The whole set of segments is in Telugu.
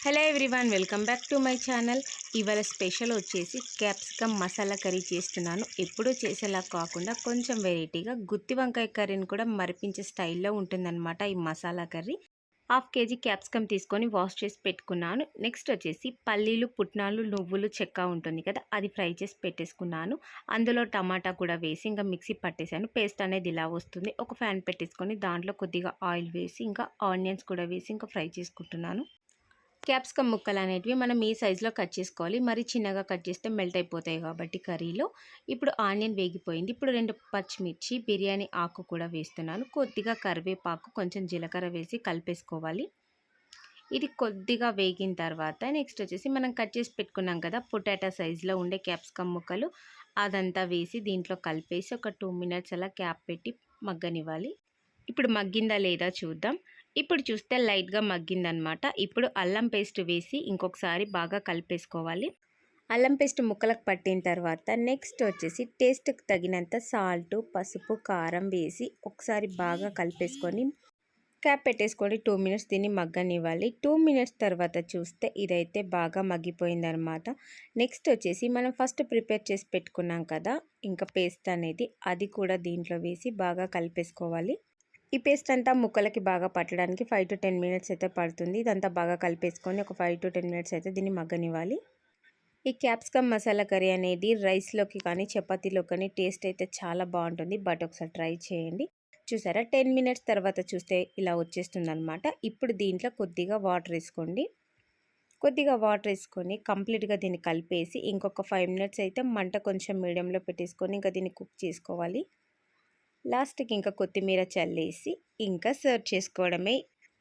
Hello everyone, welcome back to my channel. ఇవాళ స్పెషల్ వచ్చేసి క్యాప్సికమ్ మసాలా కర్రీ చేస్తున్నాను. ఎప్పుడూ చేసేలా కాకుండా కొంచెం వెరైటీగా గుత్తి వంకాయ కర్రీని కూడా మరిపించే స్టైల్లో ఉంటుందన్నమాట ఈ మసాలా కర్రీ. 1/2 కేజీ క్యాప్సికమ్ తీసుకొని వాష్ చేసి పెట్టుకున్నాను. నెక్స్ట్ వచ్చేసి పల్లీలు, పుట్నాలు, నువ్వులు, చెక్క ఉంటుంది కదా, అది ఫ్రై చేసి పెట్టేసుకున్నాను. అందులో టమాటా కూడా వేసి ఇంకా మిక్సీ పట్టేశాను. పేస్ట్ అనేది ఇలా వస్తుంది. ఒక ఫ్యాన్ పెట్టేసుకొని దాంట్లో కొద్దిగా ఆయిల్ వేసి ఇంకా ఆనియన్స్ కూడా వేసి ఇంకా ఫ్రై చేసుకుంటున్నాను. క్యాప్సికమ్ ముక్కలు అనేటివి మనం ఈ సైజులో కట్ చేసుకోవాలి. మరి చిన్నగా కట్ చేస్తే మెల్ట్ అయిపోతాయి కాబట్టి కర్రీలో. ఇప్పుడు ఆనియన్ వేగిపోయింది. ఇప్పుడు 2 పచ్చిమిర్చి, బిర్యానీ ఆకు కూడా వేస్తున్నాను. కొద్దిగా కరివేపాకు, కొంచెం జీలకర్ర వేసి కలిపేసుకోవాలి. ఇది కొద్దిగా వేగిన తర్వాత నెక్స్ట్ వచ్చేసి మనం కట్ చేసి పెట్టుకున్నాం కదా పొటాటో సైజులో ఉండే క్యాప్సికమ్ ముక్కలు, అదంతా వేసి దీంట్లో కలిపేసి ఒక 2 మినిట్స్ అలా క్యాప్ పెట్టి మగ్గనివ్వాలి. ఇప్పుడు మగ్గిందా లేదా చూద్దాం. ఇప్పుడు చూస్తే లైట్గా మగ్గిందనమాట. ఇప్పుడు అల్లం పేస్ట్ వేసి ఇంకొకసారి బాగా కలిపేసుకోవాలి. అల్లం పేస్ట్ ముక్కలకు పట్టిన తర్వాత నెక్స్ట్ వచ్చేసి టేస్ట్కి తగినంత సాల్ట్, పసుపు, కారం వేసి ఒకసారి బాగా కలిపేసుకొని క్యాప్ పెట్టేసుకొని 2 మినిట్స్ దీన్ని మగ్గనివ్వాలి. 2 మినిట్స్ తర్వాత చూస్తే ఇదైతే బాగా మగ్గిపోయిందనమాట. నెక్స్ట్ వచ్చేసి మనం ఫస్ట్ ప్రిపేర్ చేసి పెట్టుకున్నాం కదా ఇంకా పేస్ట్ అనేది, అది కూడా దీంట్లో వేసి బాగా కలిపేసుకోవాలి. ఈ పేస్ట్ అంతా ముక్కలకి బాగా పట్టడానికి 5 to 10 మినిట్స్ అయితే పడుతుంది. ఇదంతా బాగా కలిపేసుకొని ఒక 5 to 10 మినిట్స్ అయితే దీన్ని మగ్గనివ్వాలి. ఈ క్యాప్సికమ్ మసాలా కర్రీ అనేది రైస్లోకి కానీ చపాతీలో కానీ టేస్ట్ అయితే చాలా బాగుంటుంది. బట్ ఒకసారి ట్రై చేయండి. చూసారా 10 మినిట్స్ తర్వాత చూస్తే ఇలా వచ్చేస్తుంది అనమాట. ఇప్పుడు దీంట్లో కొద్దిగా వాటర్ వేసుకోండి. కొద్దిగా వాటర్ వేసుకొని కంప్లీట్గా దీన్ని కలిపేసి ఇంకొక 5 మినిట్స్ అయితే మంట కొంచెం మీడియంలో పెట్టేసుకొని ఇంకా దీన్ని కుక్ చేసుకోవాలి. లాస్ట్కి ఇంకా కొత్తిమీర చల్లేసి ఇంకా సర్వ్ చేసుకోవడమే.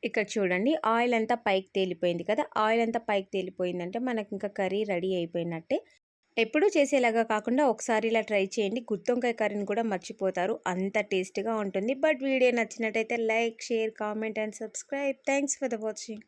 ఇక్కడ చూడండి ఆయిల్ అంతా పైకి తేలిపోయింది కదా, ఆయిల్ అంతా పైకి తేలిపోయిందంటే మనకి ఇంకా కర్రీ రెడీ అయిపోయినట్టే. ఎప్పుడూ చేసేలాగా కాకుండా ఒకసారి ఇలా ట్రై చేయండి. గుత్తి వంకాయ కర్రీని కూడా మర్చిపోతారు, అంత టేస్టీగా ఉంటుంది. బట్ వీడియో నచ్చినట్టయితే like, share, comment and subscribe. Thanks for the watching.